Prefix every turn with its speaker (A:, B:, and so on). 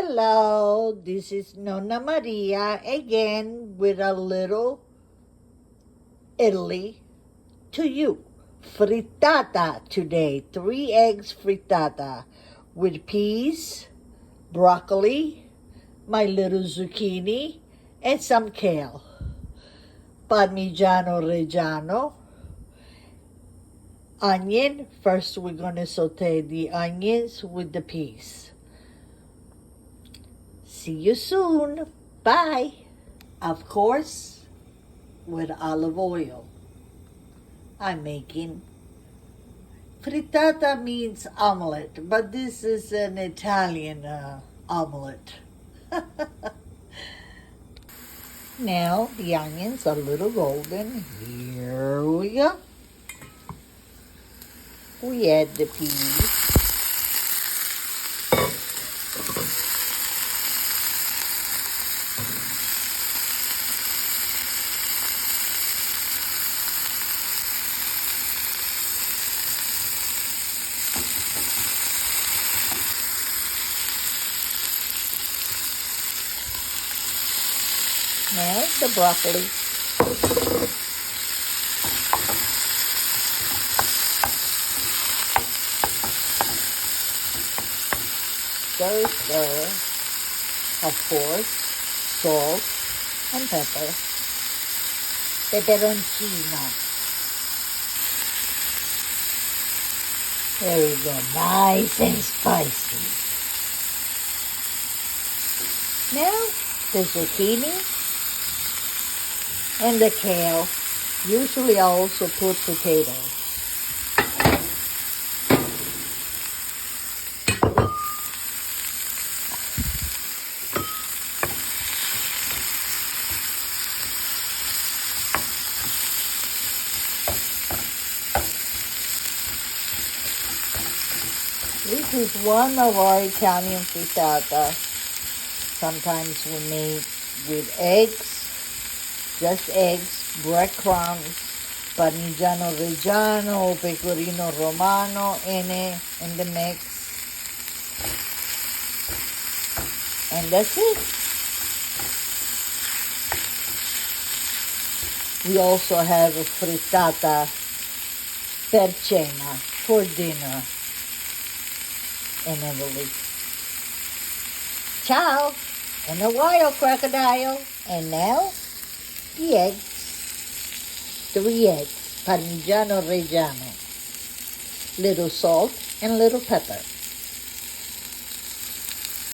A: Hello, this is Nonna Maria again with a little Italy to you. Frittata today, 3 eggs frittata with peas, broccoli, my little zucchine, and some kale. Parmigiano Reggiano, onion. First we're going to saute the onions with the peas. See you soon. Bye. Of course, with olive oil. I'm making frittata means omelette, but this is an Italian omelette. Now the onions are a little golden. Here we go. We add the peas. Now the broccoli. Stir, stir. Of course, salt and pepper. Peperoncino. There we go, nice and spicy. Now the zucchine and the kale. Usually I also put potatoes. This is one of our Italian frittata. Sometimes we make with eggs. Just eggs, breadcrumbs, Parmigiano Reggiano, Pecorino Romano in the mix. And that's it. We also have a frittata per cena, for dinner in Italy. Ciao! In a while, crocodile. And now, the eggs, 3 eggs, Parmigiano Reggiano, little salt and little pepper.